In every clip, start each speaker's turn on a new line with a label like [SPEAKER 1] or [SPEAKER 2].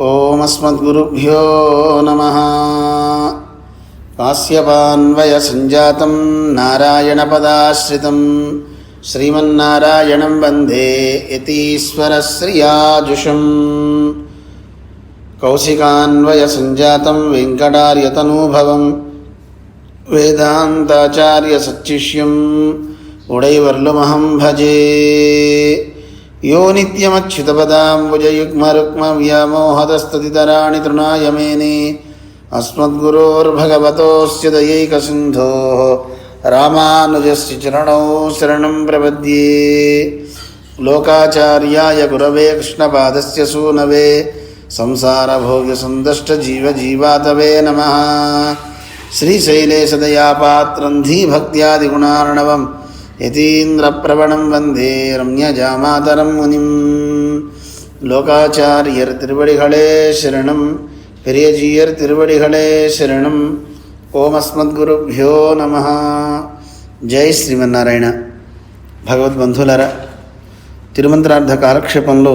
[SPEAKER 1] ఓం అస్మద్గురుభ్యో నమః. కాశ్యపాన్వయ సంజాతం నారాయణపదాశ్రితం శ్రీమన్నారాయణం వందే యతీశ్వరశ్రియాజుషం. కౌశికాన్వయ సంజాతం వెంకటార్యతనూభవం వేదాంతాచార్య సచ్చిష్యం ఉడైవర్లుమహం భజే. యో నిత్యమచ్యుతపదాంబుజయుగ్మరుక్మవ్యామోహతస్తతితరాణి తృణాయ మేనే. అస్మద్గురోర్భగవతోస్య దయైకసింధోః రామానుజస్య చరణౌ శరణం ప్రపద్యే. లోకాచార్యాయ గురవే కృష్ణపాదస్య సూనవే సంసారభోగ్యసందష్టజీవజీవాతవే నమః. శ్రీశైలేశదయాపాత్రం ధీభక్త్యాదిగుణార్ణవం యతీంద్రప్రవణం వందే రమ్యజామాతరం మునిం. లోకాచార్యర్ తిరువడిகளே శరణం, పెరియజీయర్ తిరువడిகளே శరణం. ఓం అస్మద్గురుభ్యో నమః. జై శ్రీమన్నారాయణ. భగవద్బంధులరా, తిరుమంత్రార్థ కాలక్షేపంలో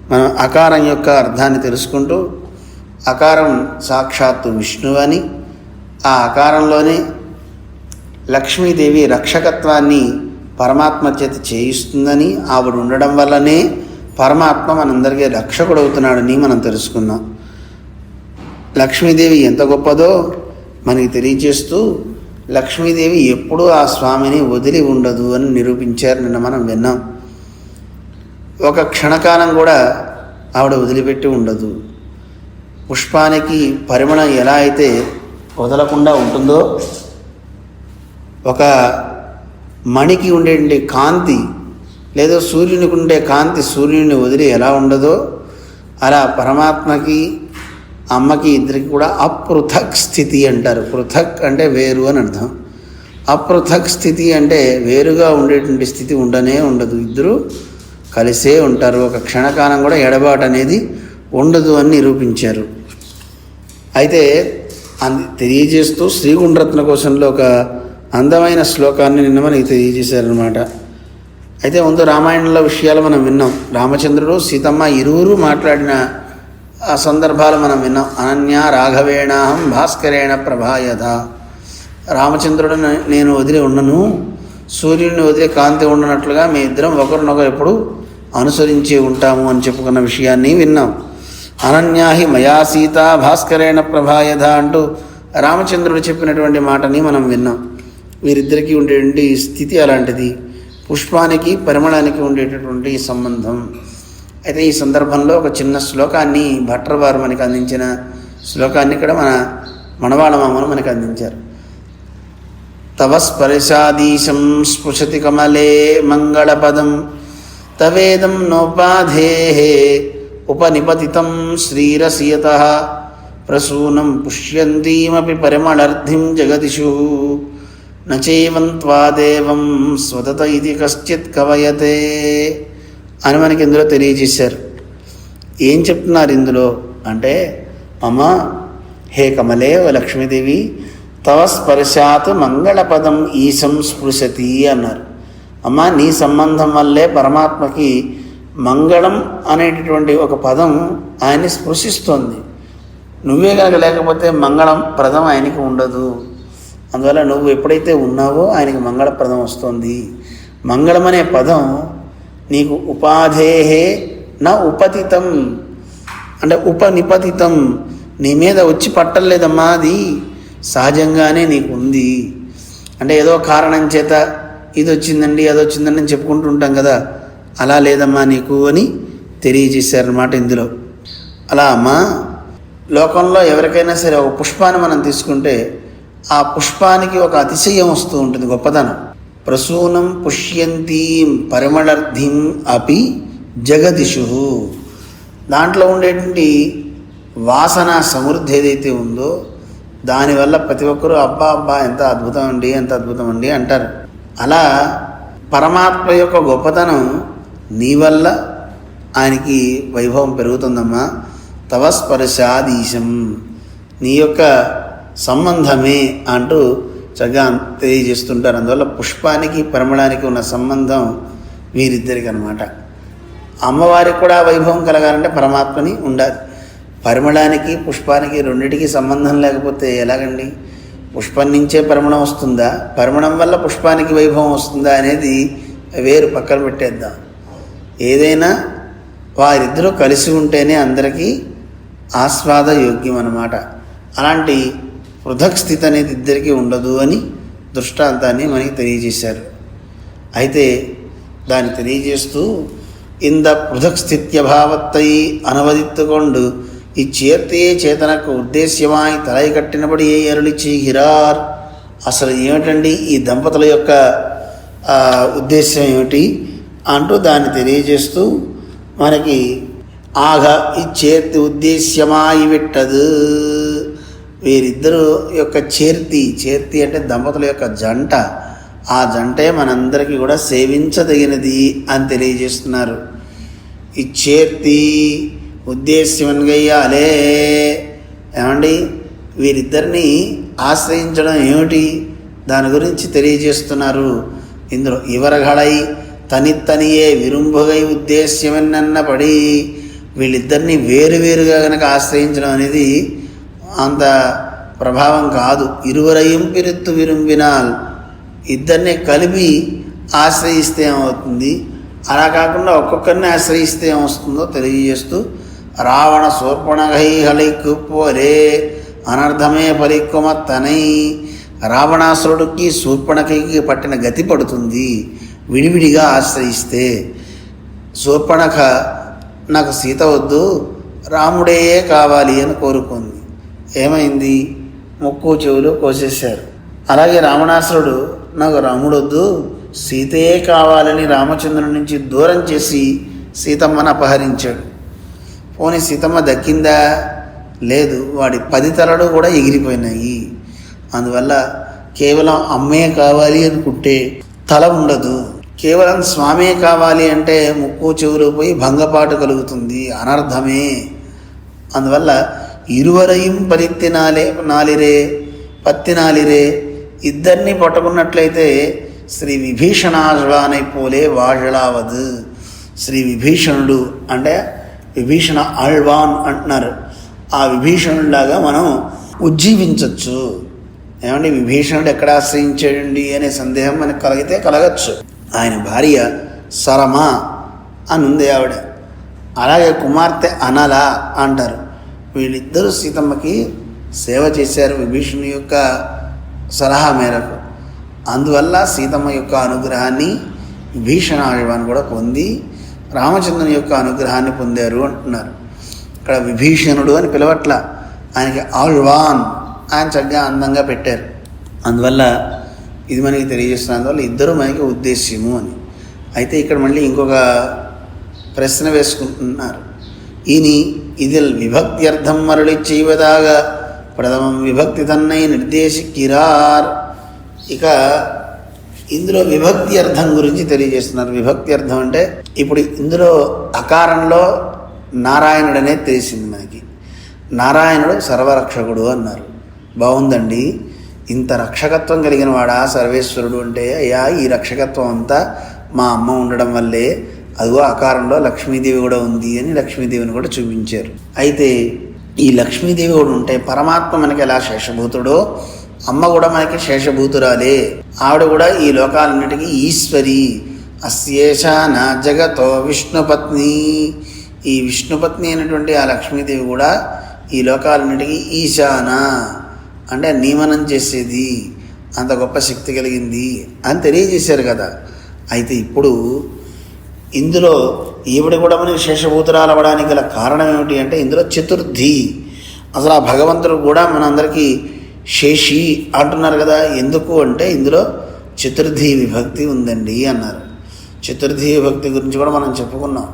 [SPEAKER 1] మనం అకారం యొక్క అర్థాన్ని తెలుసుకుంటూ, అకారం సాక్షాత్తు విష్ణువు అని, ఆ అకారంలోనే లక్ష్మీదేవి రక్షకత్వాన్ని పరమాత్మ చేత చేయిస్తుందని, ఆవిడ ఉండడం వల్లనే పరమాత్మ మనందరికీ రక్షకుడు అవుతున్నాడని మనం తెలుసుకున్నాం. లక్ష్మీదేవి ఎంత గొప్పదో మనకి తెలియజేస్తూ, లక్ష్మీదేవి ఎప్పుడూ ఆ స్వామిని వదిలి ఉండదు అని నిరూపించారు. నిన్న మనం విన్నాం. ఒక క్షణకాలం కూడా ఆవిడ వదిలిపెట్టి ఉండదు. పుష్పానికి పరిమళం ఎలా అయితే వదలకుండా ఉంటుందో, ఒక మణికి ఉండే కాంతి లేదా సూర్యునికి ఉండే కాంతి సూర్యుని వదిలి ఎలా ఉండదో, అలా పరమాత్మకి అమ్మకి ఇద్దరికి కూడా అపృథక్ స్థితి అంటారు. పృథక్ అంటే వేరు అని అర్థం. అపృథక్ స్థితి అంటే వేరుగా ఉండేటువంటి స్థితి ఉండనే ఉండదు. ఇద్దరు కలిసే ఉంటారు. ఒక క్షణకాలం కూడా ఎడబాటు అనేది ఉండదు అని నిరూపించారు. అయితే తెలియజేస్తూ శ్రీగుండ్రత్న కోశంలో ఒక అందమైన శ్లోకాన్ని నిన్న మనకి తెలియజేశారనమాట. అయితే ముందు రామాయణంలో విషయాలు మనం విన్నాం. రామచంద్రుడు సీతమ్మ ఇరువురు మాట్లాడిన ఆ సందర్భాలు మనం విన్నాం. అనన్య రాఘవేణాహం భాస్కరేణ ప్రభాయత. రామచంద్రుడు నేను వదిలి ఉండను, సూర్యుడిని వదిలి కాంతి ఉండనట్లుగా మీ ఇద్దరం ఒకరినొకరు ఎప్పుడు అనుసరించి ఉంటాము అని చెప్పుకున్న విషయాన్ని విన్నాం. అనన్యాహి మయా సీత భాస్కరేణ ప్రభాయత అంటూ రామచంద్రుడు చెప్పినటువంటి మాటని మనం విన్నాం. వీరిద్దరికీ ఉండేటువంటి స్థితి అలాంటిది. పుష్పానికి పరిమళానికి ఉండేటటువంటి సంబంధం. అయితే ఈ సందర్భంలో ఒక చిన్న శ్లోకాన్ని భట్టర్ వారు మనకి అందించిన శ్లోకాన్ని ఇక్కడ మనవాళ్ళ మామను మనకు అందించారు. తవ స్పర్శాదీశం స్పృశతి కమలే మంగళపదం తవేదం నోపాధేః ఉపనిపతితం శ్రీరసియతః ప్రసూనం పుష్యంతీమపి పరిమళర్ధిం జగదిషు నచేవంత్వాదేవం స్వతత ఇది కశ్చిత్ కవయతే అని మనకి ఇందులో తెలియజేశారు. ఏం చెప్తున్నారు ఇందులో అంటే, అమ్మ హే కమలే ఓ లక్ష్మీదేవి, తవ స్పర్శాత్ మంగళపదం ఈశం స్పృశతి అన్నారు. అమ్మ నీ సంబంధం వల్లే పరమాత్మకి మంగళం అనేటటువంటి ఒక పదం ఆయన్ని స్పృశిస్తోంది. నువ్వే కనుక లేకపోతే మంగళం ప్రదం ఆయనకి ఉండదు. అందువల్ల నువ్వు ఎప్పుడైతే ఉన్నావో ఆయనకి మంగళప్రదం వస్తుంది. మంగళం అనే పదం నీకు ఉపాధేహే నా ఉపతితం అంటే ఉపనిపతితం, నీ మీద వచ్చి పట్టలేదమ్మా, అది సహజంగానే నీకు ఉంది. అంటే ఏదో కారణం చేత ఇది వచ్చిందండి అది వచ్చిందండి అని చెప్పుకుంటూ ఉంటాం కదా, అలా లేదమ్మా నీకు అని తెలియజేశారన్నమాట ఇందులో. అలా అమ్మా లోకంలో ఎవరికైనా సరే ఒక పుష్పాన్ని మనం తీసుకుంటే ఆ పుష్పానికి ఒక అతిశయం వస్తూ ఉంటుంది, గొప్పదనం. ప్రసూనం పుష్యంతీం పరిమళర్ధిం అపి జగదిషు. దాంట్లో ఉండేటువంటి వాసన సమృద్ధి ఏదైతే ఉందో దానివల్ల ప్రతి ఒక్కరూ అబ్బా అబ్బా ఎంత అద్భుతం అండి ఎంత అద్భుతం అండి అంటారు. అలా పరమాత్మ యొక్క గొప్పతనం నీ వల్ల ఆయనకి వైభవం పెరుగుతుందమ్మా. తవ స్పర్శాదీశం, నీ యొక్క సంబంధమే అంటూ చక్కగా తెలియజేస్తుంటారు. అందువల్ల పుష్పానికి పరిమళానికి ఉన్న సంబంధం వీరిద్దరికి అనమాట. అమ్మవారికి కూడా వైభవం కలగాలంటే పరమాత్మని ఉండాలి. పరిమళానికి పుష్పానికి రెండిటికి సంబంధం లేకపోతే ఎలాగండి? పుష్పం నుంచే పరిమళం వస్తుందా, పరిమళం వల్ల పుష్పానికి వైభవం వస్తుందా అనేది వేరు, పక్కన పెట్టేద్దాం. ఏదైనా వారిద్దరూ కలిసి ఉంటేనే అందరికీ ఆస్వాద యోగ్యం అన్నమాట. అలాంటి పృథక్ స్థితి అనేది ఇద్దరికీ ఉండదు అని దృష్టాంతాన్ని మనకి తెలియజేశారు. అయితే దాన్ని తెలియజేస్తూ ఇంద పృథక్ స్థిత్యభావత్తై అనువదిత్తుకొండు ఇచ్చేర్తయే చేతనకు ఉద్దేశ్యమాయి తలై కట్టినబడి ఏ అరుళి చీగిరార్. అసలు ఏమిటండి ఈ దంపతుల యొక్క ఉద్దేశ్యం ఏమిటి అంటూ దాన్ని తెలియజేస్తూ మనకి ఆగ ఇచ్చేర్తి ఉద్దేశ్యమాయి విట్టదు. వీరిద్దరు యొక్క చేర్తి అంటే దంపతుల యొక్క జంట, ఆ జంటే మనందరికీ కూడా సేవించదగినది అని తెలియజేస్తున్నారు. ఇచ్చేర్తి ఉద్దేశ్యమనగయ్యాలే. ఏమండి, వీరిద్దరిని ఆశ్రయించడం ఏమిటి, దాని గురించి తెలియజేస్తున్నారు ఇందులో. ఇవరగళై తనిత్తనియే విరుంభుగై ఉద్దేశ్యమన్నపడి, వీళ్ళిద్దరిని వేరువేరుగా కనుక ఆశ్రయించడం అనేది అంత ప్రభావం కాదు. ఇరువరయం పిరుత్తు విరుంబినాల్, ఇద్దరిని కలిపి ఆశ్రయిస్తే ఏమవుతుంది, అలా కాకుండా ఒక్కొక్కరిని ఆశ్రయిస్తే ఏమొస్తుందో తెలియజేస్తూ రావణ శూర్పణగై హళైకు పోరే అనర్థమే పరిక్కుమత్తనై. రావణాసురుడికి శూర్పణఖకి పట్టిన గతి పడుతుంది విడివిడిగా ఆశ్రయిస్తే. శూర్పణఖ నాకు సీత వద్దు, రాముడే కావాలి అని కోరుకుంది. ఏమైంది, ముక్కు చెవులు కోసేశారు. అలాగే రావణాసురుడు నాకు రాముడొద్దు, సీతయే కావాలని రామచంద్రుడి నుంచి దూరం చేసి సీతమ్మను అపహరించాడు. పోనీ సీతమ్మ దక్కిందా? లేదు, వాడి 10 తలలు కూడా ఎగిరిపోయినాయి. అందువల్ల కేవలం అమ్మే కావాలి అనుకుంటే తల ఉండదు, కేవలం స్వామే కావాలి అంటే ముక్కు చెవులు పోయి భంగపాటు కలుగుతుంది, అనర్థమే. అందువల్ల ఇరువరయం పత్తినాలిరే ఇద్దరిని పట్టుకున్నట్లయితే శ్రీ విభీషణాశ్వానై పోలే వాజళావదు. శ్రీ విభీషణుడు అంటే విభీషణ ఆళ్వాన్ అంటున్నారు. ఆ విభీషణుడిలాగా మనం ఉజ్జీవించవచ్చు. ఏమంటే విభీషణుడు ఎక్కడ ఆశ్రయించాడండి అనే సందేహం మనకు కలగచ్చు. ఆయన భార్య సరమ అని ఉంది ఆవిడ, అలాగే కుమార్తె అనల అంటారు. వీళ్ళిద్దరూ సీతమ్మకి సేవ చేశారు విభీషణుని యొక్క సలహా మేరకు. అందువల్ల సీతమ్మ యొక్క అనుగ్రహాన్ని విభీషణ ఆళ్వాన్ కూడా పొంది రామచంద్రుని యొక్క అనుగ్రహాన్ని పొందారు అంటున్నారు. ఇక్కడ విభీషణుడు అని పిలవట్ల, ఆయనకి ఆళ్వాన్ ఆయన చక్కగా అందంగా పెట్టారు. అందువల్ల ఇది మనకి తెలియజేస్తున్న అందువల్ల ఇద్దరు మనకి ఉద్దేశ్యము అని. అయితే ఇక్కడ మళ్ళీ ఇంకొక ప్రశ్న వేసుకుంటున్నారు. ఇదిల్ విభక్త్యర్థం మరళి చేయవదాగా ప్రథమం విభక్తి తన్నై నిర్దేశికిరార్. ఇక ఇందులో విభక్తి అర్థం గురించి తెలియజేస్తున్నారు. విభక్తి అర్థం అంటే ఇప్పుడు ఇందులో అకారంలో నారాయణుడు అనేది తెలిసింది మనకి. నారాయణుడు సర్వరక్షకుడు అన్నారు. బాగుందండి, ఇంత రక్షకత్వం కలిగిన వాడా సర్వేశ్వరుడు అంటే, అయ్యా ఈ రక్షకత్వం అంతా మా అమ్మ ఉండడం వల్లే, అదిగో అకారంలో లక్ష్మీదేవి కూడా ఉంది అని లక్ష్మీదేవిని కూడా చూపించారు. అయితే ఈ లక్ష్మీదేవి కూడా ఉంటే పరమాత్మ మనకి ఎలా శేషభూతుడో అమ్మ కూడా మనకి శేషభూతురాలే. ఆవిడ కూడా ఈ లోకాలన్నిటికీ ఈశ్వరి. అస్యేష నా జగతో విష్ణుపత్ని. ఈ విష్ణుపత్ని అయినటువంటి ఆ లక్ష్మీదేవి కూడా ఈ లోకాలన్నిటికీ ఈశాన అంటే నియమనం చేసేది, అంత గొప్ప శక్తి కలిగింది అని తెలియజేశారు కదా. అయితే ఇప్పుడు ఇందులో ఈవిడ కూడా మనకి శేషభూతురాలు అవ్వడానికి గల కారణం ఏమిటి అంటే ఇందులో చతుర్థి. అసలు ఆ భగవంతుడు కూడా మనందరికీ శేషి అంటున్నారు కదా. ఎందుకు అంటే ఇందులో చతుర్థి విభక్తి ఉందండి అన్నారు. చతుర్థి విభక్తి గురించి కూడా మనం చెప్పుకున్నాం.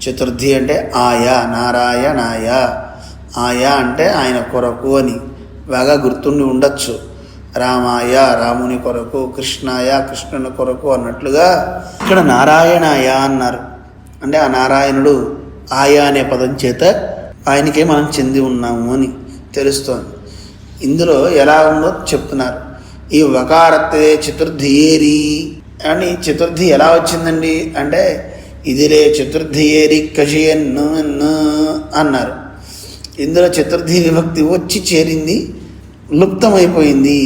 [SPEAKER 1] చతుర్థి అంటే ఆయా, నారాయణాయ. ఆయా అంటే ఆయన కొరకు అని బాగా గుర్తుండి ఉండొచ్చు. రామాయ రాముని కొరకు, కృష్ణాయ కృష్ణుని కొరకు అన్నట్లుగా ఇక్కడ నారాయణాయ అన్నారు. అంటే ఆ నారాయణుడు ఆయా అనే పదం చేత ఆయనకే మనం చెంది ఉన్నాము అని తెలుస్తోంది. ఇందులో ఎలా ఉందో చెప్తున్నారు. ఈ వకారత్తే చతుర్థి ఏరి అని చతుర్థి ఎలా వచ్చిందండి అంటే ఇదిలే చతుర్థి ఏరి కషియన్ను అన్నారు. ఇందులో చతుర్థి విభక్తి వచ్చి చేరింది, లుప్తమైపోయింది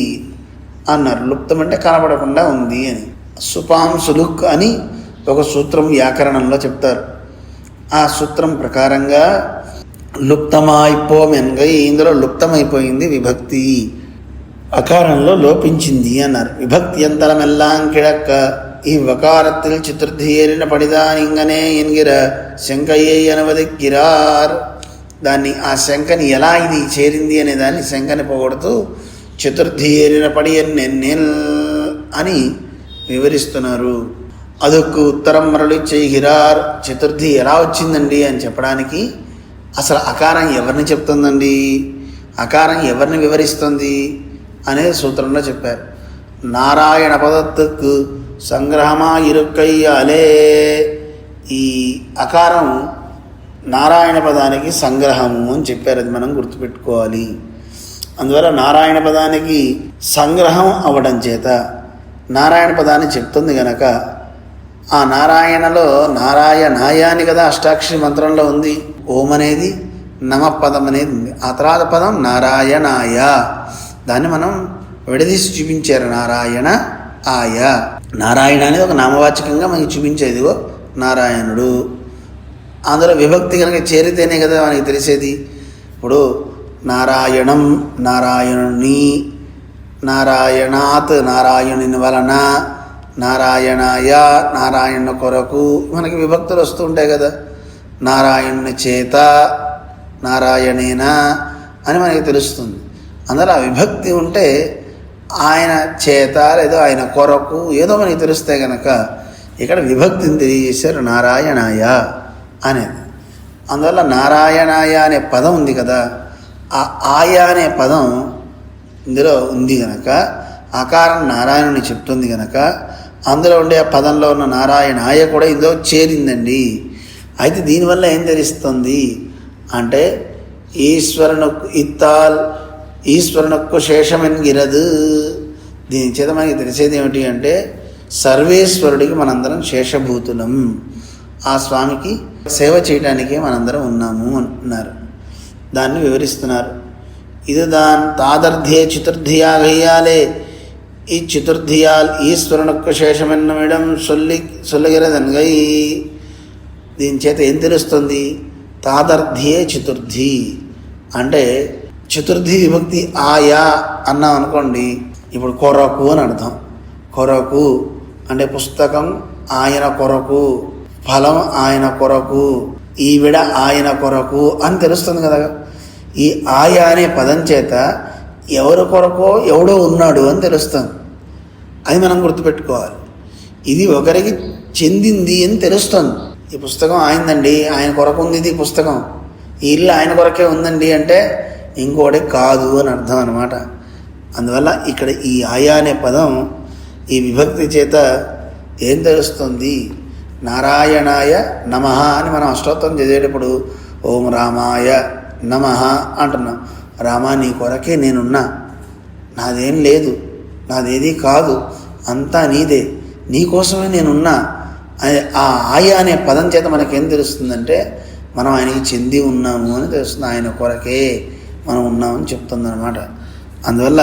[SPEAKER 1] అన్నారు. లుప్తం అంటే కనపడకుండా ఉంది అని. సుపాంసులుక్ అని ఒక సూత్రం వ్యాకరణంలో చెప్తారు. ఆ సూత్రం ప్రకారంగా లుప్తమైపోమెన్గై, ఇందులో లుప్తమైపోయింది విభక్తి, అకారంలో లోపించింది అన్నారు. విభక్తి యంతరమెల్లాం కిழக்க இவ்வகாரத்தில் చతుర్థియేరిన పడిదాన్ ఇంగనే ఎన్గిర శంకయ్యే అనువదిక్కిరార్. దాన్ని ఆ శంకని ఎలా ఇది చేరింది అనే దాన్ని శంకని పోగొడుతూ చతుర్థియేరిన పడి ఎన్నెన్నెల్ అని వివరిస్తున్నారు. అదొక్క ఉత్తరం మరలి చేయిరార్. చతుర్థి ఎలా వచ్చిందండి అని చెప్పడానికి అసలు అకారం ఎవరిని చెప్తుందండి, అకారం ఎవరిని వివరిస్తుంది అనేది సూత్రంలో చెప్పారు. నారాయణ పదత్తుకు సంగ్రహమా ఇరుక్కయ్యాలే. ఈ అకారం నారాయణ పదానికి సంగ్రహము అని చెప్పారు. అది మనం గుర్తుపెట్టుకోవాలి. అందువల్ల నారాయణ పదానికి సంగ్రహం అవ్వడం చేత నారాయణ పదాన్ని చెప్తుంది గనక ఆ నారాయణలో నారాయణాయ అని కదా అష్టాక్షరి మంత్రంలో ఉంది. ఓం అనేది నమ పదం అనేది ఉంది. ఆ తర్వాత పదం నారాయణాయ. దాన్ని మనం విడదీసి చూపించారు. నారాయణ ఆయ. నారాయణ అనేది ఒక నామవాచకంగా మనకి చూపించేదిగో నారాయణుడు. అందులో విభక్తి కనుక చేరితేనే కదా మనకి తెలిసేది. ఇప్పుడు నారాయణం, నారాయణుని, నారాయణాత్, నారాయణుని వలన, నారాయణాయ, నారాయణ కొరకు మనకి విభక్తులు వస్తూ ఉంటాయి కదా. నారాయణుని చేత, నారాయణేన అని మనకి తెలుస్తుంది. అందులో ఆ విభక్తి ఉంటే ఆయన చేత లేదా ఆయన కొరకు ఏదో మనకి తెలిస్తే కనుక ఇక్కడ విభక్తిని తెలియజేశారు నారాయణాయ అనేది. అందువల్ల నారాయణాయ అనే పదం ఉంది కదా, ఆ ఆయా అనే పదం ఇందులో ఉంది కనుక ఆకారం నారాయణుని చెప్తుంది కనుక అందులో ఉండే ఆ పదంలో ఉన్న నారాయణాయ కూడా ఇందులో చేరిందండి. అయితే దీనివల్ల ఏం తెలుస్తుంది అంటే ఈశ్వరునకు ఇత్తాల్, ఈశ్వరునకు శేషమెన్గిరదు. దీని చేత మనకి తెలిసేది ఏమిటి అంటే సర్వేశ్వరుడికి మనందరం శేషభూతులం, ఆ స్వామికి సేవ చేయడానికి మనందరం ఉన్నాము అంటున్నారు. దాన్ని వివరిస్తున్నారు. ఇది దాని తాదర్థే చతుర్థియాగయ్యాలే. ఈ చతుర్థియాల్ ఈశ్వరునకు శేషమెన్నమిడం సొల్లిగిరదన్గై. దీని చేత ఏం తెలుస్తుంది? తాదర్థే చతుర్థి అంటే చతుర్థి విభక్తి ఆయా అన్నాం అనుకోండి. ఇప్పుడు కొరకు అని అర్థం. కొరకు అంటే పుస్తకం ఆయన కొరకు, ఫలం ఆయన కొరకు, ఈవిడ ఆయన కొరకు అని తెలుస్తుంది కదా. ఈ ఆయా అనే పదం చేత ఎవరి కొరకో ఎవడో ఉన్నాడు అని తెలుస్తుంది. అది మనం గుర్తుపెట్టుకోవాలి. ఇది ఒకరికి చెందింది అని తెలుస్తుంది. ఈ పుస్తకం ఆయనదండి, ఆయన కొరకు ఉంది ఇది పుస్తకం, ఈ ఇల్లు ఆయన కొరకే ఉందండి అంటే ఇంకోటి కాదు అని అర్థం అన్నమాట. అందువల్ల ఇక్కడ ఈ ఆయా అనే పదం ఈ విభక్తి చేత ఏం తెలుస్తుంది? నారాయణాయ నమః అని మనం అష్టోత్తరం చదివేటప్పుడు ఓం రామాయ నమః అంటున్నాం. రామా నీ కొరకే నేనున్నా, నాదేం లేదు, నాదేది కాదు, అంతా నీదే, నీకోసమే నేనున్నా. ఆ ఆయా అనే పదం చేత మనకేం తెలుస్తుందంటే మనం ఆయనకి చెంది ఉన్నాము అని తెలుస్తుంది. ఆయన కొరకే మనం ఉన్నామని చెప్తుందన్నమాట. అందువల్ల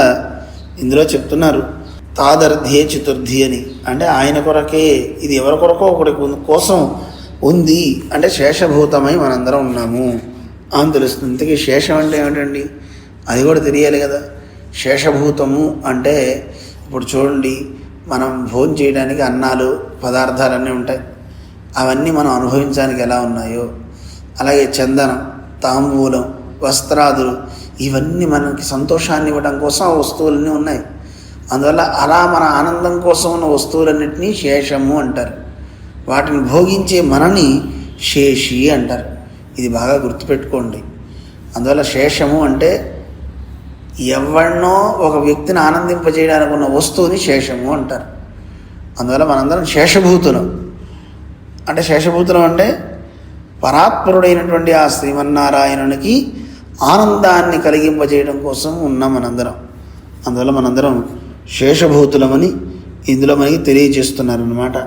[SPEAKER 1] ఇందులో చెప్తున్నారు తాదర్థే చతుర్థి అని. అంటే ఆయన కొరకే, ఇది ఎవరి కొరకో ఒకటి కోసం ఉంది అంటే శేషభూతమై మనందరం ఉన్నాము అని తెలుస్తుంది. ఇంతకీ శేషం అంటే ఏమిటండి? అది కూడా తెలియాలి కదా. శేషభూతము అంటే ఇప్పుడు చూడండి, మనం భోజనం చేయడానికి అన్నాలు పదార్థాలన్నీ ఉంటాయి. అవన్నీ మనం అనుభవించడానికి ఎలా ఉన్నాయో అలాగే చందనం, తాంబూలం, వస్త్రాదులు ఇవన్నీ మనకి సంతోషాన్ని ఇవ్వడం కోసం ఆ వస్తువులన్నీ ఉన్నాయి. అందువల్ల అలా మన ఆనందం కోసం ఉన్న వస్తువులన్నింటినీ శేషము అంటారు. వాటిని భోగించే మనని శేషి అంటారు. ఇది బాగా గుర్తుపెట్టుకోండి. అందువల్ల శేషము అంటే ఎవరినో ఒక వ్యక్తిని ఆనందింపజేయడానికి ఉన్న వస్తువుని శేషము అంటారు. అందువల్ల మనందరం శేషభూతులం. అంటే శేషభూతులం అంటే పరాత్పరుడైనటువంటి ఆ శ్రీమన్నారాయణునికి ఆనందాన్ని కలిగింపజేయడం కోసం ఉన్నాం మనందరం. అందువల్ల మనందరం శేషభూతులమని ఇందులో మనకి తెలియజేస్తున్నారన్నమాట.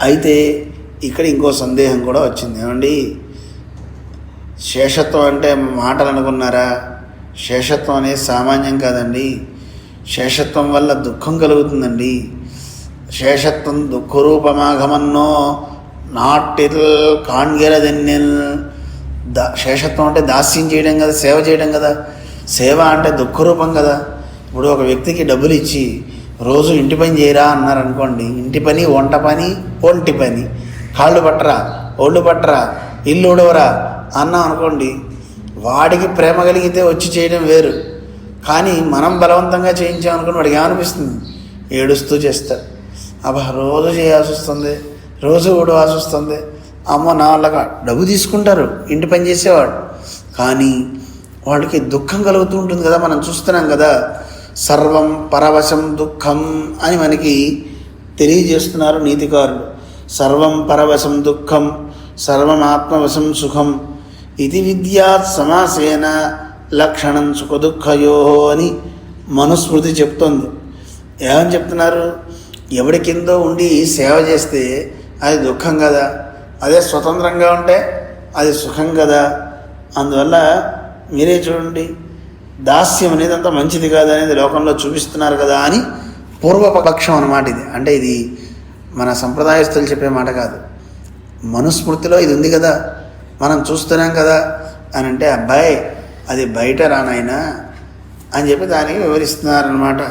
[SPEAKER 1] అయితే ఇక్కడ ఇంకో సందేహం కూడా వచ్చింది. ఏమండి, శేషత్వం అంటే మాటలు అనుకున్నారా? శేషత్వం అనేది సామాన్యం కాదండి. శేషత్వం వల్ల దుఃఖం కలుగుతుందండి. శేషత్వం దుఃఖరూపమాగమన్నో నాటిల్ కాణ్గెరదెన్నెల్. శేషత్వం అంటే దాస్యం చేయడం కదా, సేవ చేయడం కదా. సేవ అంటే దుఃఖరూపం కదా. ఇప్పుడు ఒక వ్యక్తికి డబ్బులు ఇచ్చి రోజు ఇంటి పని చేయరా అన్నారనుకోండి, ఇంటి పని, వంట పని, ఒంటి పని, కాళ్ళు పట్టరా, ఒళ్ళు పట్టరా, ఇల్లు ఉడవరా అన్నాం అనుకోండి, వాడికి ప్రేమ కలిగితే వచ్చి చేయడం వేరు. కానీ మనం బలవంతంగా చేయించామనుకోండి, వాడికి ఏమనిపిస్తుంది? ఏడుస్తూ చేస్తాడు. అబ్బా రోజు చేయాల్సి వస్తుంది, రోజు ఊడవాల్సి వస్తుంది, అమ్మ నా వాళ్ళగా డబ్బు తీసుకుంటారు ఇంటి పని చేసేవాడు. కానీ వాళ్ళకి దుఃఖం కలుగుతూ ఉంటుంది కదా, మనం చూస్తున్నాం కదా. సర్వం పరవశం దుఃఖం అని మనకి తెలియజేస్తున్నారు నీతికారులు. సర్వం పరవశం దుఃఖం సర్వం ఆత్మవశం సుఖం ఇది విద్యాత్ సమాసేన లక్షణం సుఖ దుఃఖయో అని మనుస్మృతి చెప్తోంది. ఏమని చెప్తున్నారు? ఎవడి కిందో ఉండి సేవ చేస్తే అది దుఃఖం కదా, అదే స్వతంత్రంగా ఉంటే అది సుఖం కదా. అందువల్ల మీరే చూడండి, దాస్యం అనేది అంత మంచిది కాదనేది లోకంలో చూపిస్తున్నారు కదా అని పూర్వపక్షం అన్నమాట ఇది. అంటే ఇది మన సంప్రదాయస్తులు చెప్పే మాట కాదు, మనుస్మృతిలో ఇది ఉంది కదా, మనం చూస్తున్నాం కదా అని అంటే, అబ్బాయి అది బయట రానాయనా అని చెప్పి దానికి వివరిస్తున్నారనమాట.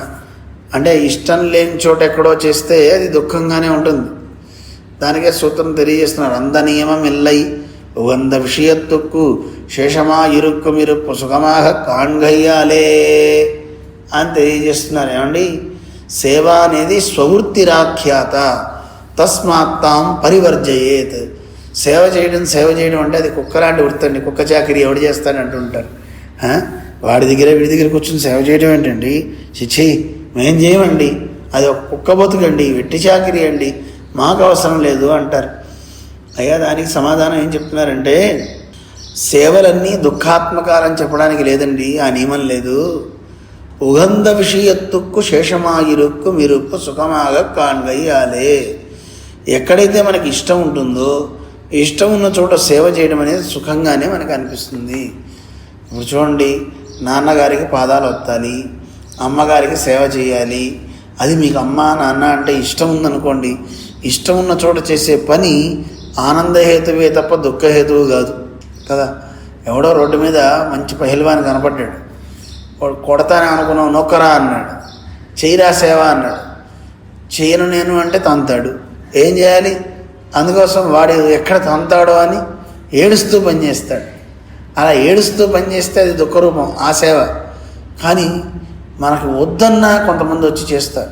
[SPEAKER 1] అంటే ఇష్టం లేని చోట ఎక్కడో చేస్తే అది దుఃఖంగానే ఉంటుంది. దానికే సూత్రం తెలియజేస్తున్నారు. అంద నియమం ఇల్లై ఉగంద విషయత్తుకు శేషమా ఇరుక్కు మిరుప్పు సుఖమాగ కాణ్గయ్యాలే అని తెలియజేస్తున్నారు. ఏమండి, సేవ అనేది స్వవృత్తిరాఖ్యాత తస్మాత్తాం పరివర్జయేత్. సేవ చేయడం అంటే అది కుక్క లాంటి వృత్తి అండి. కుక్క చాకరీ ఎవడు చేస్తాడు అంటుంటారు. వీడి దగ్గర కూర్చొని సేవ చేయడం ఏంటండి? చిచ్చి మేం చేయమండి, అది ఒక కుక్క బతుకండి, వెట్టి చాకరీ అండి, మాకు అవసరం లేదు అంటారు. అయ్యా దానికి సమాధానం ఏం చెప్తున్నారంటే, సేవలన్నీ దుఃఖాత్మకాలని చెప్పడానికి లేదండి, ఆ నియమం లేదు. ఉగంధ విషయత్తుక్కు శేషమాయిరుక్కు మిరుక్కు సుఖమాగ కాణ్గయ్యాలే. ఎక్కడైతే మనకి ఇష్టం ఉంటుందో, ఇష్టం ఉన్న చోట సేవ చేయడం అనేది సుఖంగానే మనకు అనిపిస్తుంది. ఇప్పుడు చూడండి, నాన్నగారికి పాదాలు ఒత్తాలి, అమ్మగారికి సేవ చేయాలి, అది మీకు అమ్మ నాన్న అంటే ఇష్టం ఉందనుకోండి, ఇష్టం ఉన్న చోట చేసే పని ఆనందహేతువే తప్ప దుఃఖహేతువు కాదు కదా. ఎవడో రోడ్డు మీద మంచి పహిల్వాని కనపడ్డాడు, వాడు కొడతానే అనుకున్నావు, నొక్కరా అన్నాడు, చెయ్యిరా సేవ అన్నాడు. చేయను నేను అంటే తంతాడు. ఏం చేయాలి? అందుకోసం వాడు ఎక్కడ తంతాడో అని ఏడుస్తూ పనిచేస్తాడు. అలా ఏడుస్తూ పనిచేస్తే అది దుఃఖరూపం, ఆ సేవ. కానీ మనకు వద్దన్నా కొంతమంది వచ్చి చేస్తారు.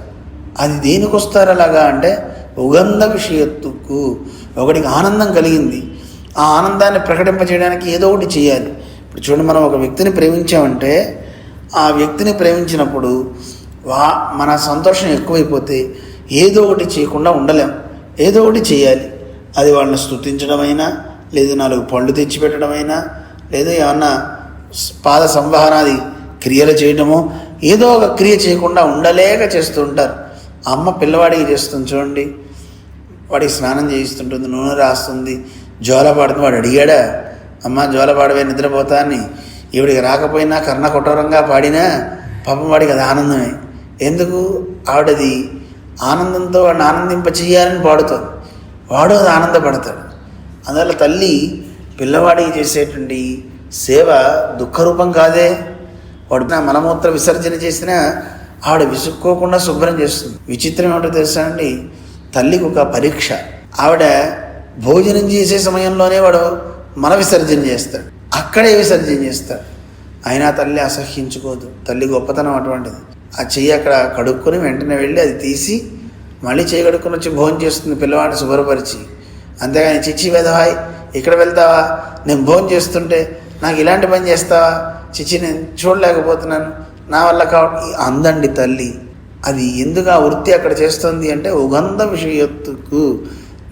[SPEAKER 1] అది దేనికి వస్తారు అలాగా అంటే, ఉగంధ విషయత్తుకు, ఒకటికి ఆనందం కలిగింది, ఆ ఆనందాన్ని ప్రకటింపజేయడానికి ఏదో ఒకటి చేయాలి. ఇప్పుడు చూడండి, మనం ఒక వ్యక్తిని ప్రేమించామంటే ఆ వ్యక్తిని ప్రేమించినప్పుడు మన సంతోషం ఎక్కువైపోతే ఏదో ఒకటి చేయకుండా ఉండలేం, ఏదో ఒకటి చేయాలి. అది వాళ్ళని స్తుతించడమైనా, లేదు 4 పళ్ళు తెచ్చిపెట్టడమైనా, లేదు ఏమన్నా పాద సంవహనాది క్రియలు చేయడమో, ఏదో ఒక క్రియ చేయకుండా ఉండలేక చేస్తూ ఉంటారు. అమ్మ పిల్లవాడికి చేస్తుంది చూడండి, వాడికి స్నానం చేయిస్తుంటుంది, నూనె రాస్తుంది, జోల పాడుతుంది. వాడు అడిగాడా, అమ్మ జోల పాడవే నిద్రపోతా అని? ఈవిడికి రాకపోయినా కర్ణ కఠోరంగా పాడినా పాపం వాడికి అది ఆనందమే. ఎందుకు? ఆవిడది ఆనందంతో వాడిని ఆనందింప చేయాలని పాడుతుంది, వాడు అది ఆనందపడతాడు. అందువల్ల తల్లి పిల్లవాడికి చేసేటువంటి సేవ దుఃఖరూపం కాదే. వాడు మలమూత్ర విసర్జన చేసినా ఆవిడ విసుక్కోకుండా శుభ్రం చేస్తుంది. విచిత్రం ఏమిటో తెలుసా అండి, తల్లికి ఒక పరీక్ష. ఆవిడ భోజనం చేసే సమయంలోనే వాడు మల విసర్జన చేస్తాడు, అక్కడే విసర్జన చేస్తాడు. అయినా తల్లి అసహ్యించుకోదు. తల్లి గొప్పతనం అటువంటిది. ఆ చెయ్యి అక్కడ కడుక్కొని వెంటనే వెళ్ళి అది తీసి మళ్ళీ చెయ్యి కడుక్కొని వచ్చి భోజనం చేస్తుంది పిల్లవాడిని శుభ్రపరిచి. అంతేగాని చిచ్చి వెదవాయ్ ఇక్కడ వెళ్తావా, నేను భోజనం చేస్తుంటే నాకు ఇలాంటి పని చేస్తావా, చిచ్చి నేను చూడలేకపోతున్నాను, నా వల్ల అందండి తల్లి. అది ఎందుకు ఆ వృత్తి అక్కడ చేస్తుంది అంటే, ఉగంధ విషయత్తుకు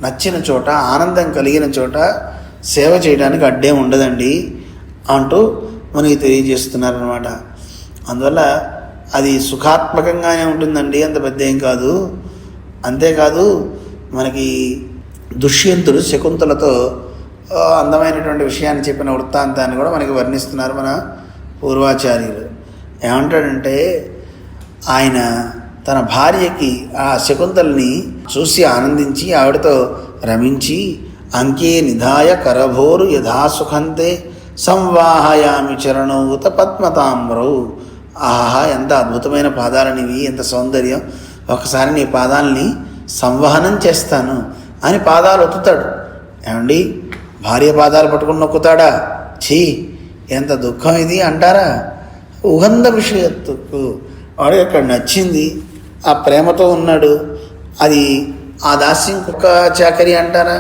[SPEAKER 1] నచ్చిన చోట, ఆనందం కలిగిన చోట సేవ చేయడానికి అడ్డే ఉండదండి అంటూ మనకి తెలియజేస్తున్నారనమాట. అందువల్ల అది సుఖాత్మకంగానే ఉంటుందండి, అంత పెద్ద ఏం కాదు. అంతేకాదు, మనకి దుష్యంతుడు శకుంతలతో అందమైనటువంటి విషయాన్ని చెప్పిన వృత్తాంతాన్ని కూడా మనకి వర్ణిస్తున్నారు మన పూర్వాచార్యులు. ఏమంటాడంటే, ఆయన తన భార్యకి ఆ శకుంతలని చూసి ఆనందించి ఆవిడతో రమించి అంకే నిధాయ కరభోరు యథాసుఖంతే సంవాహయామి చరణౌత పద్మతామ్రౌ. ఆహా, ఎంత అద్భుతమైన పాదాలనివి, ఎంత సౌందర్యం, ఒకసారి నీ పాదాలని సంవహనం చేస్తాను అని పాదాలు ఒత్తుతాడు. ఏమండి, భార్య పాదాలు పట్టుకుని నొక్కుతాడా? ఛీ, ఎంత దుఃఖం ఇది అంటారా? ఉగంధ విషయత్తుకు వాడికి అక్కడ నచ్చింది, ఆ ప్రేమతో ఉన్నాడు. అది ఆ దాస్యం కుక్క చాకరీ అంటారా?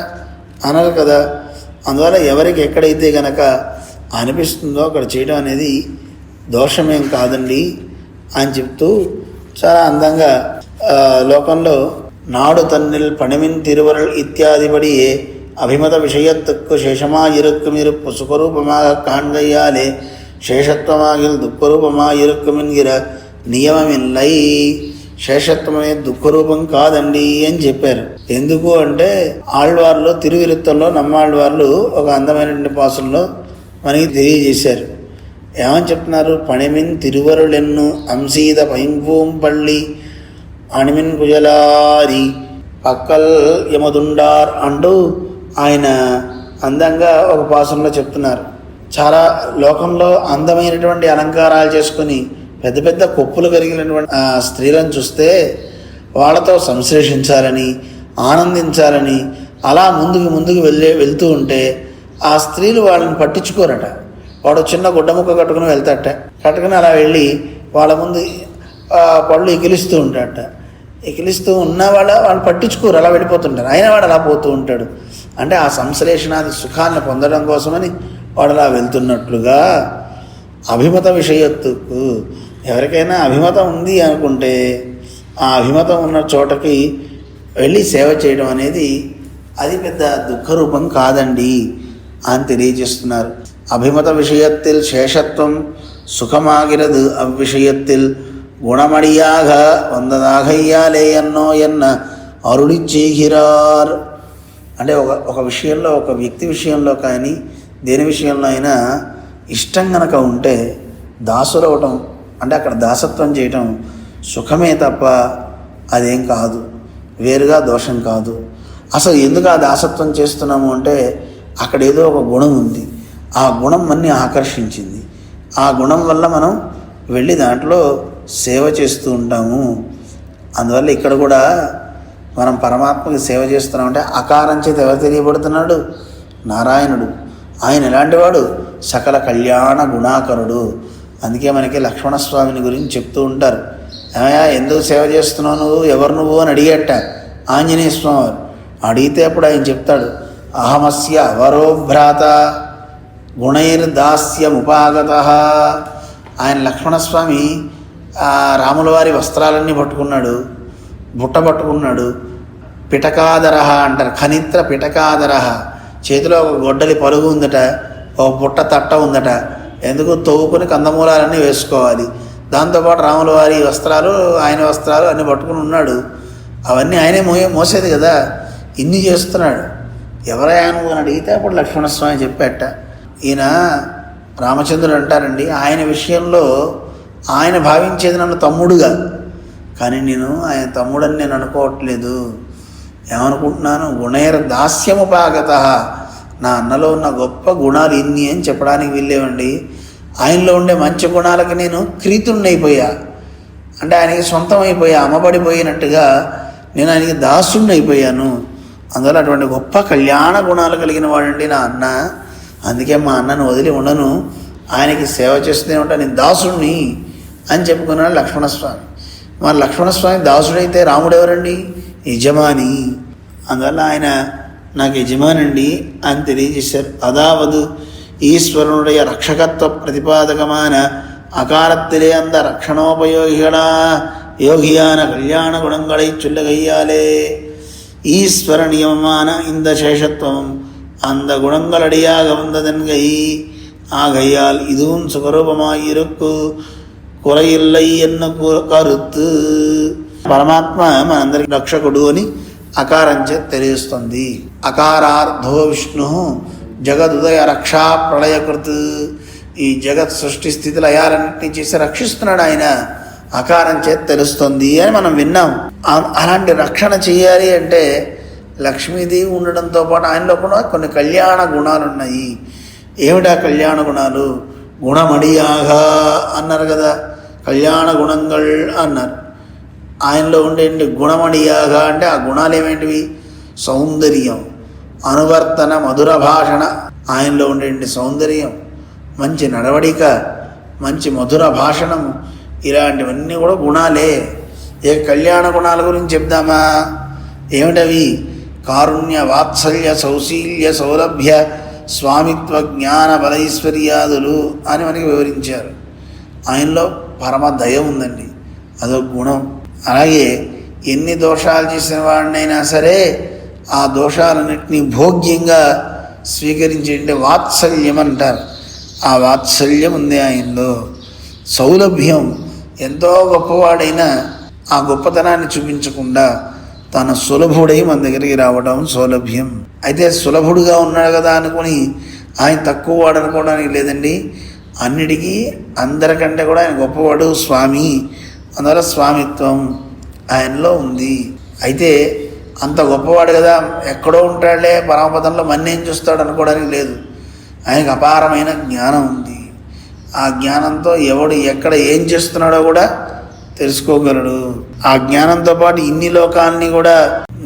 [SPEAKER 1] అనరు కదా. అందువల్ల ఎవరికి ఎక్కడైతే గనక అనిపిస్తుందో అక్కడ చేయడం అనేది దోషమేం కాదండి అని చెప్తూ చాలా అందంగా లోకంలో నాడు తన్నిల్ పణిమిన్ తిరువరల్ ఇత్యాదిపడియే అభిమత విషయత్తుకు శేషమాయిరుక్కుం இருப்பு சுகரூபமாக காண்கையாலே శేషత్వమాగిల్ దుఃఖరూపమాయిరుక్కుమిన్గిర నియమమిల్లై. శేషత్వమే దుఃఖరూపం కాదండి అని చెప్పారు. ఎందుకు అంటే, ఆళ్వార్లు తిరువిరుత్తంలో నమ్మాళ్వార్లు ఒక అందమైనటువంటి పాసుల్లో మనకి తెలియజేశారు. ఏమని చెప్తున్నారు? పణిమిన్ తిరువరులెన్ను అంశీద పైంపూం పళ్ళి అణిమిన్ కుజలారి పక్కల్ యమదుండార్ అంటూ ఆయన అందంగా ఒక పాసంలో చెప్తున్నారు. చాలా లోకంలో అందమైనటువంటి అలంకారాలు చేసుకుని పెద్ద పెద్ద కొప్పులు కలిగినటువంటి స్త్రీలను చూస్తే వాళ్ళతో సంశ్లేషించాలని, ఆనందించాలని అలా ముందుకు వెళ్తూ ఉంటే ఆ స్త్రీలు వాళ్ళని పట్టించుకోరట. వాడు చిన్న గుడ్డముక్క కట్టుకుని వెళ్తాడట. కట్టుకుని అలా వెళ్ళి వాళ్ళ ముందు పళ్ళు ఎకిలిస్తూ ఉంటాడట. ఎకిలిస్తూ ఉన్న వాళ్ళు పట్టించుకోరు, అలా వెళ్ళిపోతుంటారు. అయినా వాడు అలా పోతూ ఉంటాడు. అంటే ఆ సంశ్లేషణాది సుఖాన్ని పొందడం కోసమని వాడు అలా వెళ్తున్నట్లుగా అభిమత విషయత్తుకు ఎవరికైనా అభిమతం ఉంది అనుకుంటే ఆ అభిమతం ఉన్న చోటకి వెళ్ళి సేవ చేయడం అనేది అది పెద్ద దుఃఖరూపం కాదండి అని తెలియజేస్తున్నారు. అభిమత విషయత్తిల్ శేషత్వం సుఖమాగిరదు అవ్విషయత్తిల్ గుణమడియాగ వందదాగయ్యాలే ఎన్నో ఎన్న అరుడిచ్చేగిరార్. అంటే ఒక విషయంలో, ఒక వ్యక్తి విషయంలో కానీ దేని విషయంలో అయినా ఇష్టం గనక ఉంటే దాసులవటం అంటే అక్కడ దాసత్వం చేయటం సుఖమే తప్ప అదేం కాదు, వేరుగా దోషం కాదు. అసలు ఎందుకు ఆ దాసత్వం చేస్తున్నాము అంటే అక్కడ ఏదో ఒక గుణం ఉంది, ఆ గుణం మనని ఆకర్షించింది. ఆ గుణం వల్ల మనం వెళ్ళి దాంట్లో సేవ చేస్తూ ఉంటాము. అందువల్ల ఇక్కడ కూడా మనం పరమాత్మకి సేవ చేస్తున్నామంటే అకారం చేత ఎవరు తెలియబడుతున్నాడు? నారాయణుడు. ఆయన ఎలాంటివాడు? సకల కళ్యాణ గుణాకరుడు. అందుకే మనకి లక్ష్మణస్వామిని గురించి చెప్తూ ఉంటారు. ఏమయ్యా, ఎందుకు సేవ చేస్తున్నావు నువ్వు, ఎవరు నువ్వు అని అడిగేట ఆంజనేయ స్వామి వారు. అడిగితే అప్పుడు ఆయన చెప్తాడు, అహమస్య అవరోభ్రాత గుణైర్దాస్యముపాగత. ఆయన లక్ష్మణస్వామి రాముల వారి వస్త్రాలన్నీ పట్టుకున్నాడు, బుట్ట పట్టుకున్నాడు. పిటకాదరహ అంటారు, ఖనిత్ర పిటకాదరహ. చేతిలో ఒక గొడ్డలి పరుగు ఉందట, ఒక బుట్ట తట్ట ఉందట. ఎందుకు? తవ్వుకొని కందమూలాలన్నీ వేసుకోవాలి. దాంతోపాటు రాముల వారి వస్త్రాలు, ఆయన వస్త్రాలు అన్నీ పట్టుకుని ఉన్నాడు. అవన్నీ ఆయనే మోసేది కదా. ఇన్ని చేస్తున్నాడు. ఎవరయ్యా నువ్వు అని అడిగితే అప్పుడు లక్ష్మణస్వామి చెప్పాట, ఈయన రామచంద్రుడు అంటారండి, ఆయన విషయంలో ఆయన భావించేది నన్ను తమ్ముడుగా, కానీ నేను ఆయన తమ్ముడని నేను అనుకోవట్లేదు. ఏమనుకుంటున్నాను? గుణైర్ దాస్యముపాగత. నా అన్నలో ఉన్న గొప్ప గుణాలు ఇన్ని అని చెప్పడానికి వీల్లేవండి. ఆయనలో ఉండే మంచి గుణాలకి నేను క్రీతుణ్ణైపోయా, అంటే ఆయనకి సొంతం అయిపోయా, అమ్మబడిపోయినట్టుగా నేను ఆయనకి దాసుణ్ణి అయిపోయాను. అందువల్ల అటువంటి గొప్ప కళ్యాణ గుణాలు కలిగిన వాడండి నా అన్న. అందుకే మా అన్నను వదిలి ఉండను, ఆయనకి సేవ చేస్తూనే ఉంటాను, నేను దాసుణ్ణి అని చెప్పుకున్నాడు లక్ష్మణస్వామి. మరి లక్ష్మణస్వామి దాసుడైతే రాముడు ఎవరండి? యజమాని. అందువల్ల ఆయన నాకు యజమానండి అని తెలియజేశారు. అదావదు ఈశ్వరునుடைய రక్షకత్వ ప్రతిపాదకமான அகாரத்திலே அந்த யோகியான கல்யாண குணங்களை சொல்ல கையாலே ஈஸ்வர நியமமான இந்த சேஷத்துவம் அந்த குணங்களடியாக வந்ததென்கை ஆகையால் இதுவும் சுகரூபமாயிருக்கு కురయిల్లై ఎన్న కరుతు. పరమాత్మ మనందరికి రక్షకుడు అని అకారంచే తెలియస్తుంది. అకారార్థో విష్ణు జగదుదయ రక్షా ప్రళయకృత్, ఈ జగత్ సృష్టి స్థితి లయాలన్నింటినీ చేసి రక్షిస్తున్నాడు ఆయన, ఆకారం చేత తెలుస్తుంది అని మనం విన్నాం. అలాంటి రక్షణ చేయాలి అంటే లక్ష్మీదేవి ఉండడంతో పాటు ఆయనలో కూడా కొన్ని కళ్యాణ గుణాలు ఉన్నాయి. ఏమిటా కళ్యాణ గుణాలు? గుణమడియాగా అన్నారు కదా, కళ్యాణ గుణంగల్ అన్నారు. ఆయనలో ఉండేటి గుణమడియాగా అంటే ఆ గుణాలు ఏమేంటివి? సౌందర్యం, అనువర్తన, మధుర భాషణ, ఆయనలో ఉండేటి సౌందర్యం, మంచి నడవడిక, మంచి మధుర భాషణము, ఇలాంటివన్నీ కూడా గుణాలే. ఏ కళ్యాణ గుణాల గురించి చెప్దామా? ఏమిటవి? కారుణ్య, వాత్సల్య, సౌశీల్య, సౌలభ్య, స్వామిత్వ, జ్ఞాన, బలైశ్వర్యాదులు అని మనకి వివరించారు. ఆయనలో పరమ దయ ఉందండి, అదొక గుణం. అలాగే ఎన్ని దోషాలు చేసిన వాడినైనా సరే ఆ దోషాలన్నింటినీ భోగ్యంగా స్వీకరించే వాత్సల్యం అంటారు. ఆ వాత్సల్యం ఉంది ఆయనలో. సౌలభ్యం, ఎంతో గొప్పవాడైనా ఆ గొప్పతనాన్ని చూపించకుండా తన సులభుడై మన దగ్గరికి రావడం సౌలభ్యం. అయితే సులభుడుగా ఉన్నాడు కదా అనుకుని ఆయన తక్కువ వాడు అనుకోవడానికి లేదండి. అన్నిటికీ అందరికంటే కూడా ఆయన గొప్పవాడు స్వామి. అందువల్ల స్వామిత్వం ఆయనలో ఉంది. అయితే అంత గొప్పవాడు కదా, ఎక్కడో ఉంటాడులే పరమపదంలో మన్నేం చూస్తాడు అనుకోవడానికి లేదు. ఆయనకు అపారమైన జ్ఞానం ఉంది. ఆ జ్ఞానంతో ఎవడు ఎక్కడ ఏం చేస్తున్నాడో కూడా తెలుసుకోగలడు. ఆ జ్ఞానంతో పాటు ఇన్ని లోకాలని కూడా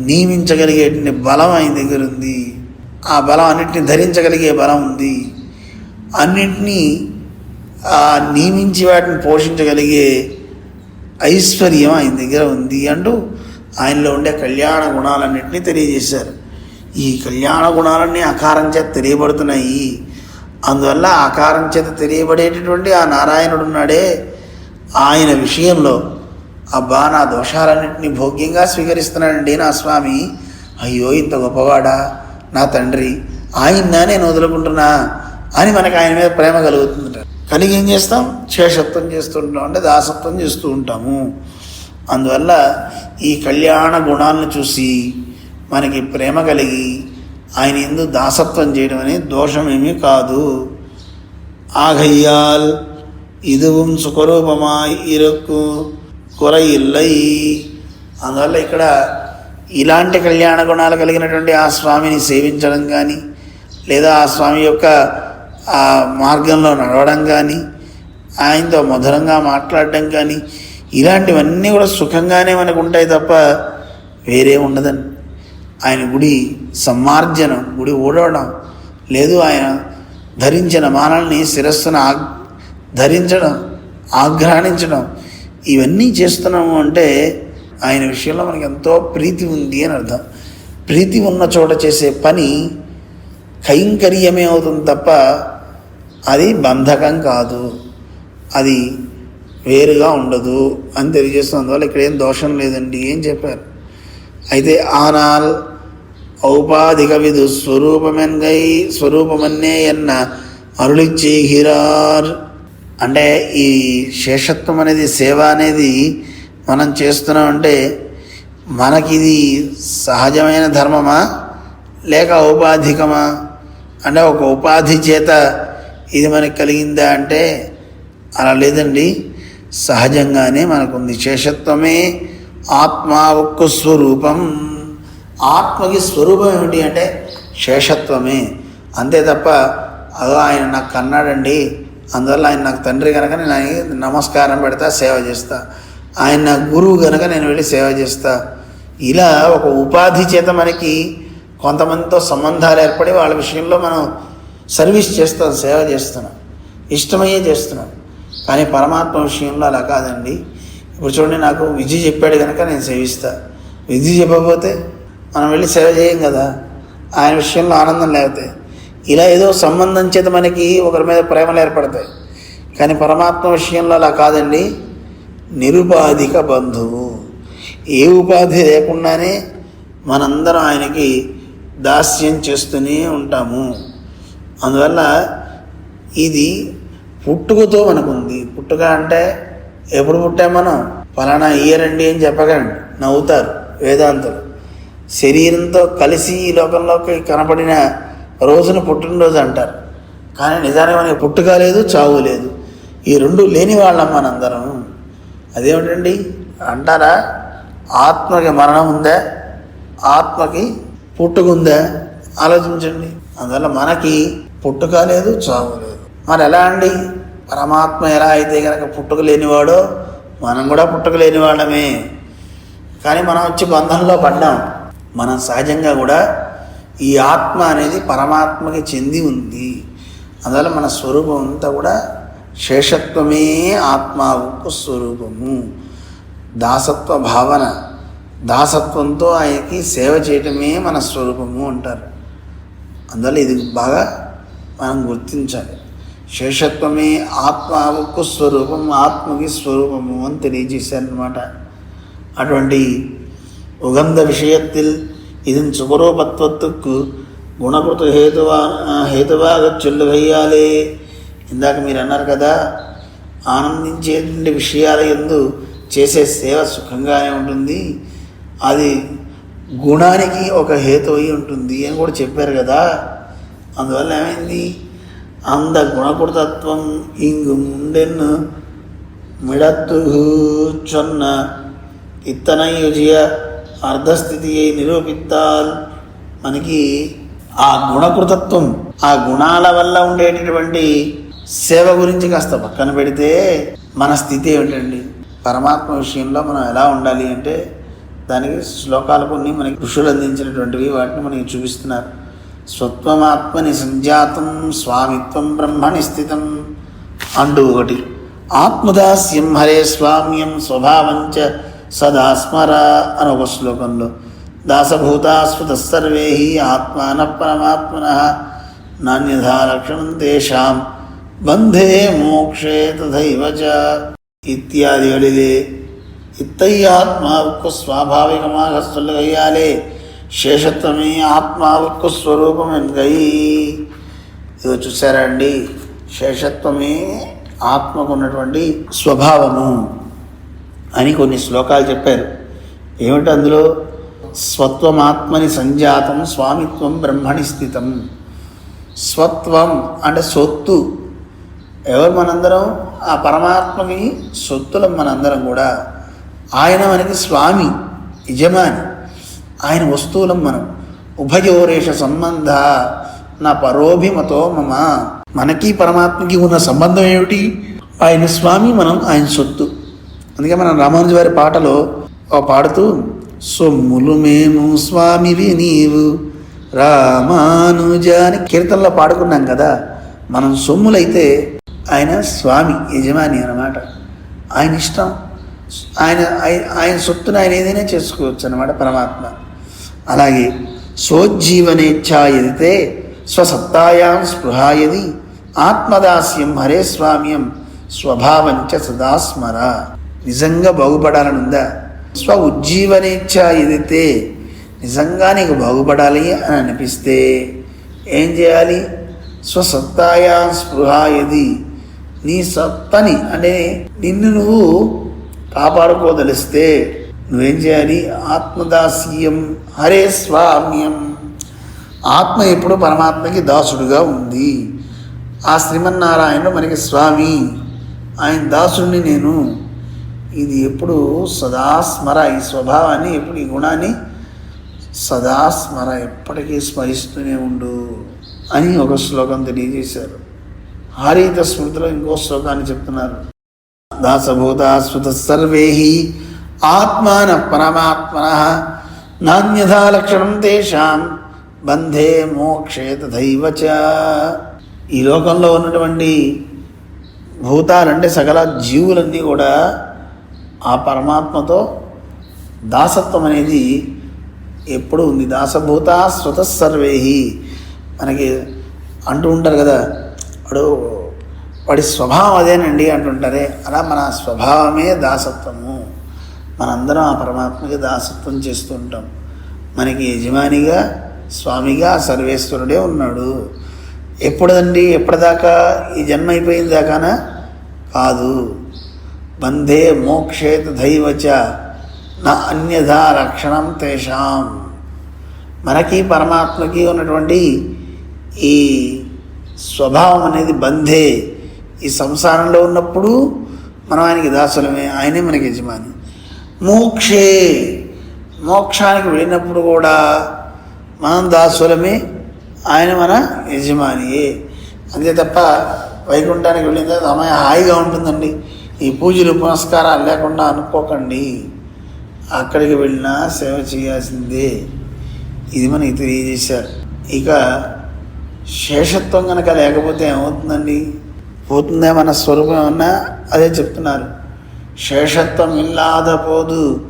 [SPEAKER 1] నియమించగలిగేటువంటి బలం ఆయన దగ్గర ఉంది. ఆ బలం అన్నింటినీ ధరించగలిగే బలం ఉంది. అన్నింటినీ నియమించి వాటిని పోషించగలిగే ఐశ్వర్యం ఆయన దగ్గర ఉంది అంటూ ఆయనలో ఉండే కళ్యాణ గుణాలన్నింటినీ తెలియజేశారు. ఈ కళ్యాణ గుణాలన్నీ ఆకారం చేత తెలియబడుతున్నాయి. అందువల్ల ఆకారం చేత తెలియబడేటటువంటి ఆ నారాయణుడు ఉన్నాడే, ఆయన విషయంలో అబ్బా నా దోషాలన్నింటినీ భోగ్యంగా స్వీకరిస్తున్నాడండి నా స్వామి, అయ్యో ఇంత గొప్పవాడా నా తండ్రి, ఆయన్నా నేను వదులుకుంటున్నా అని మనకు ఆయన మీద ప్రేమ కలుగుతుందట. కలిగి ఏం చేస్తాం? శేషత్వం చేస్తుంటాం, అంటే దాసత్వం చేస్తూ ఉంటాము. అందువల్ల ఈ కళ్యాణ గుణాలను చూసి మనకి ప్రేమ కలిగి ఆయన యందు దాసత్వం చేయడం అనేది దోషమేమీ కాదు. ఆగయ్యాల్ ఇదుவும் సుఖరూపమాయ్ ఇరుక్కు కొరయిల్లై. అందువల్ల ఇక్కడ ఇలాంటి కళ్యాణ గుణాలు కలిగినటువంటి ఆ స్వామిని సేవించడం కానీ, లేదా ఆ స్వామి యొక్క ఆ మార్గంలో నడవడం కానీ, ఆయనతో మధురంగా మాట్లాడడం కానీ, ఇలాంటివన్నీ కూడా సుఖంగానే మనకు ఉంటాయి తప్ప వేరే ఉండదండి. ఆయన గుడి సమ్మార్జనం, గుడి ఊడవడం లేదు. ఆయన ధరించిన మాలల్ని శిరస్సును ధరించడం, ఆఘ్రాణించడం, ఇవన్నీ చేస్తున్నాము అంటే ఆయన విషయంలో మనకి ఎంతో ప్రీతి ఉంది అని అర్థం. ప్రీతి ఉన్న చోట చేసే పని కైంకర్యమే అవుతుంది తప్ప అది బంధకం కాదు, అది వేరుగా ఉండదు అని తెలియజేస్తుంది. అందువల్ల ఇక్కడ ఏం దోషం లేదండి ఏం చెప్పారు. అయితే ఆనాల్ ఔపాధిక విధు స్వరూపమన్నే ఎన్న అరుళిచ్చేహిరార్. అంటే ఈ శేషత్వం అనేది, సేవ అనేది మనం చేస్తున్నామంటే మనకిది సహజమైన ధర్మమా లేక ఔపాధికమా? అంటే ఒక ఉపాధి చేత ఇది మనకి కలిగిందా అంటే అలా లేదండి, సహజంగానే మనకుంది. శేషత్వమే ఆత్మ ఒక్క స్వరూపం. ఆత్మకి స్వరూపం ఏమిటి అంటే శేషత్వమే, అంతే తప్ప అదో ఆయన నాకు కన్నాడండి అందువల్ల ఆయన నాకు తండ్రి కనుక నేను ఆయన నమస్కారం పెడతా, సేవ చేస్తా, ఆయన నాకు గురువు కనుక నేను వెళ్ళి సేవ చేస్తా, ఇలా ఒక ఉపాధి చేత మనకి కొంతమందితో సంబంధాలు ఏర్పడి వాళ్ళ విషయంలో మనం సర్వీస్ చేస్తాం, సేవ చేస్తున్నాం, ఇష్టమయ్యే చేస్తున్నాం. కానీ పరమాత్మ విషయంలో అలా కాదండి. ఇప్పుడు చూడండి, నాకు విద్య చెప్పాడు కనుక నేను సేవిస్తా, విద్య చెప్పకపోతే మనం వెళ్ళి సేవ చేయం కదా, ఆయన విషయంలో ఆనందం లేకపోతే. ఇలా ఏదో సంబంధం చేత మనకి ఒకరి మీద ప్రేమలు ఏర్పడతాయి. కానీ పరమాత్మ విషయంలో అలా కాదండి, నిరుపాధిక బంధువు. ఏ ఉపాధి లేకుండానే మనందరం ఆయనకి దాస్యం చేస్తూనే ఉంటాము. అందువల్ల ఇది పుట్టుకతో మనకుంది. పుట్టుక అంటే ఎప్పుడు పుట్టాం మనం? ఫలానా ఇయరండి అని చెప్పకండి, నవ్వుతారు వేదాంతులు. శరీరంతో కలిసి ఈ లోకంలోకి కనపడిన రోజున పుట్టినరోజు అంటారు. కానీ నిజానికి మనకి పుట్టుక లేదు, చావు లేదు. ఈ రెండు లేని వాళ్ళం మనందరం. అదేమిటండి అంటారా? ఆత్మకి మరణం ఉందా? ఆత్మకి పుట్టుక ఉందా? ఆలోచించండి. అందువల్ల మనకి పుట్టుక లేదు, చావు లేదు. మరి ఎలా అండి? పరమాత్మ ఎలా అయితే కనుక పుట్టుక లేనివాడో మనం కూడా పుట్టుక లేని వాళ్ళమే. కానీ మనం వచ్చి బంధంలో పడ్డాం. మనం సహజంగా కూడా ఈ ఆత్మ అనేది పరమాత్మకి చెంది ఉంది. అందువల్ల మన స్వరూపం అంతా కూడా శేషత్వమే ఆత్మకు స్వరూపము. దాసత్వ భావన, దాసత్వంతో ఆయనకి సేవ చేయటమే మన స్వరూపము అంటారు. అందువల్ల ఇది బాగా మనం గుర్తించాలి. శేషత్వమే ఆత్మకు స్వరూపం, ఆత్మకి స్వరూపము అని తెలియజేశారనమాట. అటువంటి ఉగంధ విషయத்தில் இதன் சுகரூபத்துக்கு గుణకృత హేతువాగ చెల్లు వేయాలి. ఇందాక మీరు అన్నారు కదా, ఆనందించేటువంటి విషయాల యందు చేసే సేవ సుఖంగానే ఉంటుంది, అది గుణానికి ఒక హేతు అయి ఉంటుంది అని కూడా చెప్పారు కదా. అందువల్ల ఏమైంది? అంద గుణకృతత్వం ఇంగు ముండెన్ను మిడత్తు చొన్న ఇత్తనై యుజియ అర్ధస్థితిயை నిరూపిత్తాల్. మనకి ఆ గుణకృతత్వం, ఆ గుణాల వల్ల ఉండేటటువంటి సేవ గురించి కాస్త పక్కన పెడితే మన స్థితి ఏమిటండి? పరమాత్మ విషయంలో మనం ఎలా ఉండాలి అంటే దానికి శ్లోకాలు కొన్ని మనకి ఋషులు అందించినటువంటివి, వాటిని మనకి చూపిస్తున్నారు. స్వత్వమాత్మని సంజాతం స్వామిత్వం బ్రహ్మని స్థితం అంటూ ఒకటి. ఆత్మదాస్యం హరే స్వామ్యం స్వభావంచ సదా స్మర అని ఒక శ్లోకంలో, దాసభూతాస్వత సర్వే ఆత్మాన పరమాత్మన నాన్యథా లక్షణం తేషాం బంధే మోక్షే తథైవ చ ఇత్యాదిகளிலே ఇత్తయ్యాత్మావుకు స్వాభావికமாக சொல்லுகையாலே శేషత్వమే ఆత్మావుకు స్వరూపం ఎన్గై. ఇది చూసారా అండి? శేషత్వమే ఆత్మకు ఉన్నటువంటి స్వభావము అని కొన్ని శ్లోకాలు చెప్పారు. ఏమిటి అందులో? స్వత్వమాత్మని సంజాతం స్వామిత్వం బ్రహ్మణి స్థితం. స్వత్వం అంటే సొత్తు. ఎవరు? మనందరం ఆ పరమాత్మకి సొత్తులం మనందరం కూడా. ఆయన మనకి స్వామి, యజమాని, ఆయన వస్తువులం మనం. ఉభయోరేష సంబంధ నా పరోభిమతో మమ. మనకి పరమాత్మకి ఉన్న సంబంధం ఏమిటి? ఆయన స్వామి, మనం ఆయన సొత్తు. అందుకే మనం రామానుజ వారి పాటలో పాడుతూ, సొమ్ములు మేము స్వామివి నీవు రామానుజ అని కీర్తనలో పాడుకున్నాం కదా. మనం సొమ్ములైతే ఆయన స్వామి, యజమాని అన్నమాట. ఆయన ఇష్టం, ఆయన సొత్తును ఆయన ఏదైనా చేసుకోవచ్చు అన్నమాట పరమాత్మ. అలాగే సోజ్జీవనేచ్ఛా ఎదితే స్వసత్తాయాం స్పృహాయది ఆత్మదాస్యం హరే స్వామ్యం స్వభావంచ సదా స్మర. నిజంగా బాగుపడాలనుందా? స్వ ఉజ్జీవనేచ్ఛ ఎదితే, నిజంగా నీకు బాగుపడాలి అని అనిపిస్తే ఏం చేయాలి? స్వసత్తాయా స్పృహాయది, నీ సత్తని అంటే నిన్ను నువ్వు కాపాడుకోదలిస్తే నువ్వేం చేయాలి? ఆత్మదాస్యం హరే స్వామ్యం. ఆత్మ ఎప్పుడు పరమాత్మకి దాసుడుగా ఉంది. ఆ శ్రీమన్నారాయణుడు మనకి స్వామి, ఆయన దాసుడిని నేను. ఇది ఎప్పుడు సదా స్మర. ఈ స్వభావాన్ని ఎప్పుడు, ఈ గుణాన్ని సదా స్మర, ఎప్పటికీ స్మరిస్తూనే ఉండు అని ఒక శ్లోకం తెలియజేశారు. హారీత స్మృతిలో ఇంకో శ్లోకాన్ని చెప్తున్నారు. దాసభూతాస్వత సర్వే ఆత్మాన పరమాత్మన నాన్యథా లక్షణం తేషాం బంధే మోక్షే తథైవ చ. ఈ లోకంలో ఉన్నటువంటి భూతాలంటే సకల జీవులన్నీ కూడా ఆ పరమాత్మతో దాసత్వం అనేది ఎప్పుడు ఉంది. దాసభూత స్వత సర్వే మనకి అంటూ ఉంటారు కదా, వాడి స్వభావం అదేనండి అంటుంటారే. అలా మన స్వభావమే దాసత్వము. మనందరం ఆ పరమాత్మకి దాసత్వం చేస్తూ ఉంటాం. మనకి యజమానిగా, స్వామిగా సర్వేశ్వరుడే ఉన్నాడు. ఎప్పుడండి? ఎప్పటిదాకా? ఈ జన్మ అయిపోయిన దాకానా? కాదు. బంధే మోక్షే తథైవచ నా అన్యథా రక్షణం తేషాం. మనకి పరమాత్మకి ఉన్నటువంటి ఈ స్వభావం అనేది బంధే. ఈ సంసారంలో ఉన్నప్పుడు మనం ఆయనకి దాసులమే, ఆయనే మనకి యజమాని. మోక్షే, మోక్షానికి వెళ్ళినప్పుడు కూడా మనం దాసులమే, ఆయన మన యజమానియే. అంతే తప్ప వైకుంఠానికి వెళ్ళిన తర్వాత అమ్మాయి హాయిగా ఉంటుందండి, ఈ పూజలు పునస్కారాలు లేకుండా అనుకోకండి. అక్కడికి వెళ్ళినా సేవ చేయాల్సిందే. ఇది మనకి తెలియజేశారు. ఇక శేషత్వం కనుక లేకపోతే ఏమవుతుందండి? పోతుందే మన స్వరూపం ఏమన్నా? అదే చెప్తున్నారు. శేషత్వం ఇల్లాద పోదు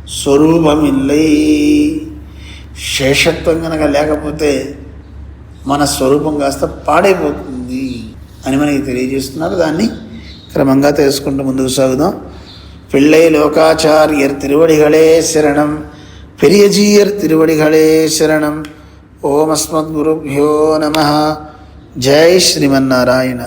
[SPEAKER 1] స్వరూపమిల్లై. శేషత్వం కనుక లేకపోతే మన స్వరూపం కాస్త పాడైపోతుంది అని మనకి తెలియజేస్తున్నారు. దాన్ని క్రమంగా తెలుసుకుంటూ ముందుకు సాగుదాం. పిళ్ళై లోకాచార్యర్ తిరువడిகளே శరణం, పెరియజీయర్ తిరువడిகளே శరణం. ఓం అస్మద్గురుభ్యో నమః. జై శ్రీమన్నారాయణ.